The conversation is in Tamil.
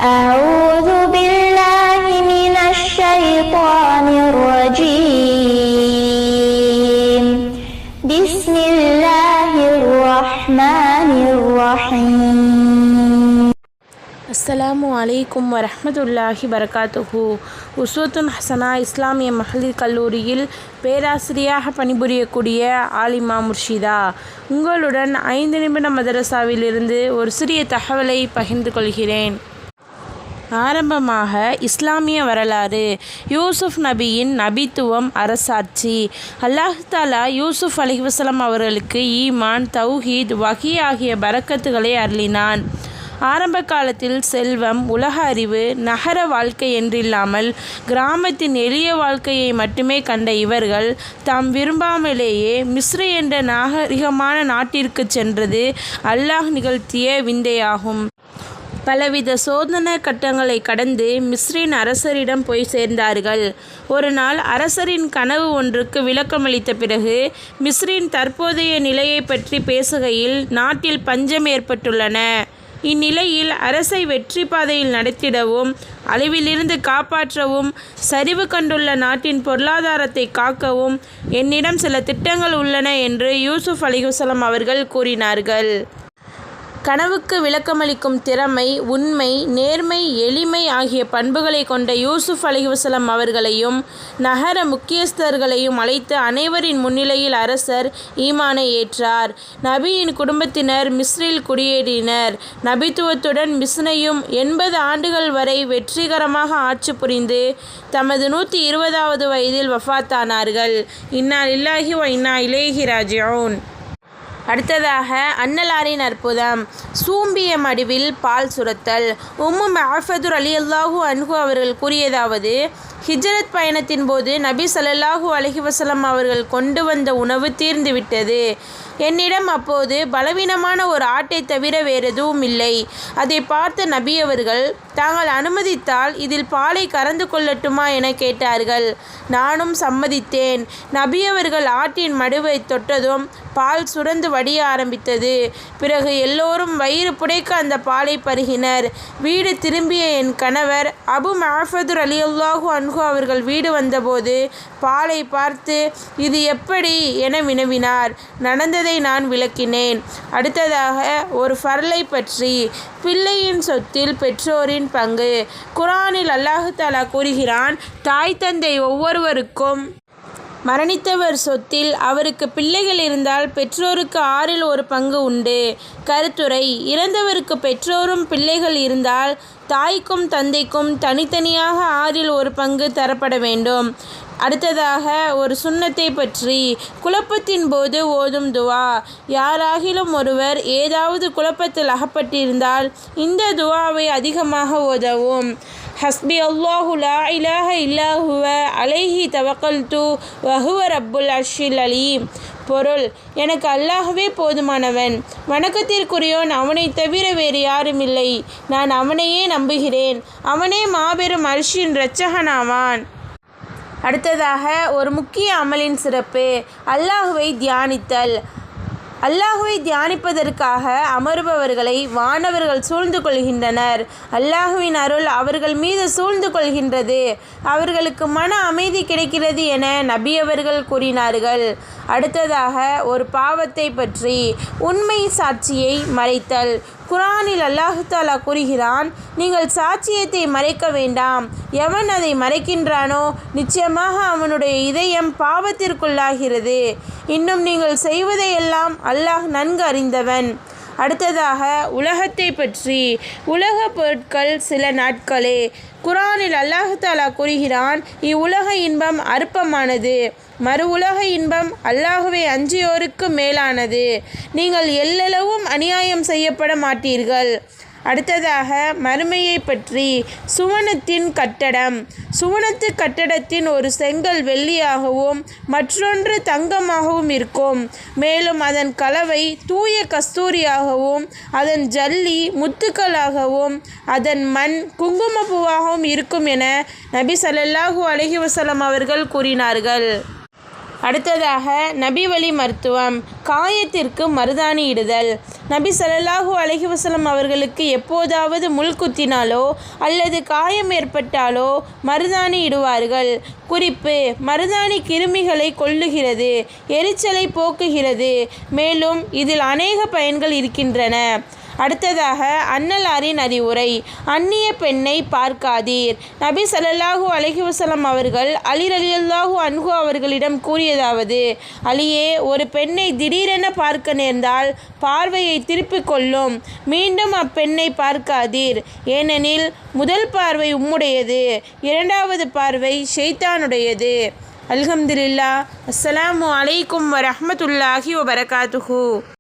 أعوذ بالله من الشيطان الرجيم بسم الله الرحمن الرحيم அஸ்ஸலாமு அலைக்கும் வரஹ்மத்துல்லாஹி வரகாத்துஹு. உஸ்வத்துன் ஹசனா இஸ்லாமிய மகளிர் கல்லூரியில் பேராசிரியாக பணிபுரியக்கூடிய ஆலிமா முர்ஷிதா உங்களுடன் 5 நிமிட மதரசாவிலிருந்து ஒரு சிறிய தகவலை பகிர்ந்து கொள்கிறேன். ஆரம்பமாக இஸ்லாமிய வரலாறு. யூசுப் நபியின் நபித்துவம், அரசாட்சி. அல்லாஹ் தஆலா யூசுப் அலைஹிஸ்ஸலாம் அவர்களுக்கு ஈமான், தௌஹீத், வஹி ஆகிய பரக்கத்துகளை அருளினான். ஆரம்ப காலத்தில் செல்வம், உலக அறிவு, நகர வாழ்க்கை என்றில்லாமல் கிராமத்தின் எளிய வாழ்க்கையை மட்டுமே கண்ட இவர்கள் தாம் விரும்பாமலேயே மிஸ்ர் என்ற நாகரிகமான நாட்டிற்கு சென்றது அல்லாஹ் நிகழ்த்திய விந்தையாகும். பலவித சோதனை கட்டங்களை கடந்து மிஸ்ரின் அரசரிடம் போய் சேர்ந்தார்கள். ஒரு நாள் அரசரின் கனவு ஒன்றுக்கு விளக்கமளித்த பிறகு மிஸ்ரின் தற்போதைய நிலையை பற்றி பேசுகையில் நாட்டில் பஞ்சம் ஏற்பட்டுள்ளன. இந்நிலையில் அரசை வெற்றி பாதையில் நடத்திடவும், அழிவிலிருந்து காப்பாற்றவும், சரிவு கண்டுள்ள நாட்டின் பொருளாதாரத்தை காக்கவும் என்னிடம் சில திட்டங்கள் உள்ளன என்று யூசுப் அலைஹிஸ்ஸலாம் அவர்கள் கூறினார்கள். கனவுக்கு விளக்கமளிக்கும் திறமை, உண்மை, நேர்மை, எளிமை ஆகிய பண்புகளை கொண்ட யூசுப் அலைஹிஸ்ஸலாம் அவர்களையும் நகர முக்கியஸ்தர்களையும் அழைத்து அனைவரின் முன்னிலையில் அரசர் ஈமானை ஏற்றார். நபியின் குடும்பத்தினர் மிஸ்ரில் குடியேறினர். நபித்துவத்துடன் மிஸ்ரையும் 80 ஆண்டுகள் வரை வெற்றிகரமாக ஆட்சி புரிந்து தமது 120வது வயதில் வஃபாத்தானார்கள். இன்னா லில்லாஹி வ இன்னா இலைஹி ராஜிஊன். அடுத்ததாக அன்னலாரின் அற்புதம். சூம்பிய மடுவில் பால் சுரத்தல். உம்மு மஅஃபது ரலியல்லாஹு அன்ஹு அவர்கள் கூறியதாவது, ஹிஜ்ரத் பயணத்தின் போது நபி ஸல்லல்லாஹு அலைஹி வஸல்லம் அவர்கள் கொண்டு வந்த உணவு தீர்ந்துவிட்டது. என்னிடம் அப்போது பலவீனமான ஒரு ஆட்டை தவிர வேறெதுவும் இல்லை. அதை பார்த்த நபி அவர்கள் தாங்கள் அனுமதித்தால் இதில் பாலை கறந்து கொள்ளட்டுமா என கேட்டார்கள். நானும் சம்மதித்தேன். நபி அவர்கள் ஆட்டின் மடுவை தொட்டதும் பால் சுரந்து வடிய ஆரம்பித்தது. பிறகு எல்லோரும் வயிறு புடைக்க அந்த பாலை பருகினர். வீடு திரும்பிய என் கணவர் அபு மஅஃபது ரலியல்லாஹு அன்ஹு அவர்கள் வீடு வந்தபோது பாலை பார்த்து இது எப்படி என வினவினார். நடந்ததை நான் விளக்கினேன். அடுத்ததாக ஒரு ஃபர்லை பற்றி. பிள்ளையின் சொத்தில் பெற்றோரின் பங்கு. குர்ஆனில் அல்லாஹ் தஆலா கூறுகிறான், தாய் தந்தை ஒவ்வொருவருக்கும் மரணித்தவர் சொத்தில் அவருக்கு பிள்ளைகள் இருந்தால் பெற்றோருக்கு 6இல் 1 பங்கு உண்டு. கருத்துரை: இறந்தவருக்கு பெற்றோரும் பிள்ளைகள் இருந்தால் தாய்க்கும் தந்தைக்கும் தனித்தனியாக 6இல் 1 பங்கு தரப்பட வேண்டும். அடுத்ததாக ஒரு சுன்னத்தை பற்றி. குழப்பத்தின் போது ஓதும் துவா. யாராகிலும் ஒருவர் ஏதாவது குழப்பத்தில் அகப்பட்டிருந்தால் இந்த துவாவை அதிகமாக ஓதவும். ஹஸ்பி அல்லாஹு லா இலாஹ இல்லா ஹுவ அலைஹி தவக்கல்து வஹுவ ரப்புல் அர்ஷில் அலீம். பொருள்: எனக்கு அல்லாஹ்வே போதுமானவன், வணக்கத்திற்குரியோன் அவனை தவிர வேறு யாரும் இல்லை, நான் அவனையே நம்புகிறேன், அவனே மாபெரும் அர்ஷின் இரட்சகனாவான். அடுத்ததாக ஒரு முக்கிய அமலின் சிறப்பு. அல்லாஹுவை தியானித்தல். அல்லாஹுவை தியானிப்பதற்காக அமர்பவர்களை வானவர்கள் சூழ்ந்து கொள்கின்றனர். அல்லாஹுவின் அருள் அவர்கள் மீது சூழ்ந்து கொள்கின்றது. அவர்களுக்கு மன அமைதி கிடைக்கிறது என நபி அவர்கள் கூறினார்கள். அடுத்ததாக ஒரு பாவத்தை பற்றி. உண்மை சாட்சியை மறைத்தல். குர்ஆனில் அல்லாஹ் தஆலா கூறுகிறான், நீங்கள் சாட்சியத்தை மறைக்க வேண்டாம். எவன் அதை மறைக்கின்றானோ நிச்சயமாக அவனுடைய இதயம் பாவத்திற்குள்ளாகிறது. இன்னும் நீங்கள் செய்வதையெல்லாம் அல்லாஹ் நன்கு அறிந்தவன். அடுத்ததாக உலகத்தை பற்றி. உலக பொருட்கள் சில நாட்களே. குர்ஆனில் அல்லாஹ் தஆலா கூறுகிறான், இவ்வுலக இன்பம் அற்பமானது, மறு உலக இன்பம் அல்லாஹுவை அஞ்சியோருக்கு மேலானது. நீங்கள் எல்லளவும் அநியாயம் செய்யப்பட மாட்டீர்கள். அடுத்ததாக மறுமையை பற்றி. சுவனத்தின் கட்டடம். சுவனத்து கட்டடத்தின் ஒரு செங்கல் வெள்ளியாகவும் மற்றொன்று தங்கமாகவும் இருக்கும். மேலும் அதன் கலவை தூய கஸ்தூரியாகவும் அதன் ஜல்லி முத்துக்களாகவும் அதன் மண் குங்குமப்பூவாகவும் இருக்கும் என நபி ஸல்லல்லாஹு அலைஹி வஸல்லம் அவர்கள் கூறினார்கள். அடுத்ததாக நபி வழி மருத்துவம். காயத்திற்கு மருதாணி இடுதல். நபி ஸல்லல்லாஹு அலைஹி வஸல்லம் அவர்களுக்கு எப்போதாவது முள் குத்தினாலோ அல்லது காயம் ஏற்பட்டாலோ மருதாணி இடுவார்கள். குறிப்பு: மருதாணி கிருமிகளை கொல்லுகிறது, எரிச்சலை போக்குகிறது. மேலும் இதில் அநேக பயன்கள் இருக்கின்றன. அடுத்ததாக அன்னலாரின் அறிவுரை. அந்நிய பெண்ணை பார்க்காதீர். நபி ஸல்லல்லாஹு அலைஹி வஸல்லம் அவர்கள் அலி ரலியல்லாஹு அன்ஹு அவர்களிடம் கூறியதாவது: அலியே, ஒரு பெண்ணை திடீரென பார்க்க நேர்ந்தால் பார்வையை திருப்பிக் கொள்ளும். மீண்டும் அப்பெண்ணை பார்க்காதீர். ஏனெனில் முதல் பார்வை உம்முடையது, இரண்டாவது பார்வை ஷைத்தானுடையது. அல்ஹம்துலில்லாஹ். அஸ்ஸலாமு அலைக்கும் வரஹ்மத்துல்லாஹி வபரகாத்துஹு.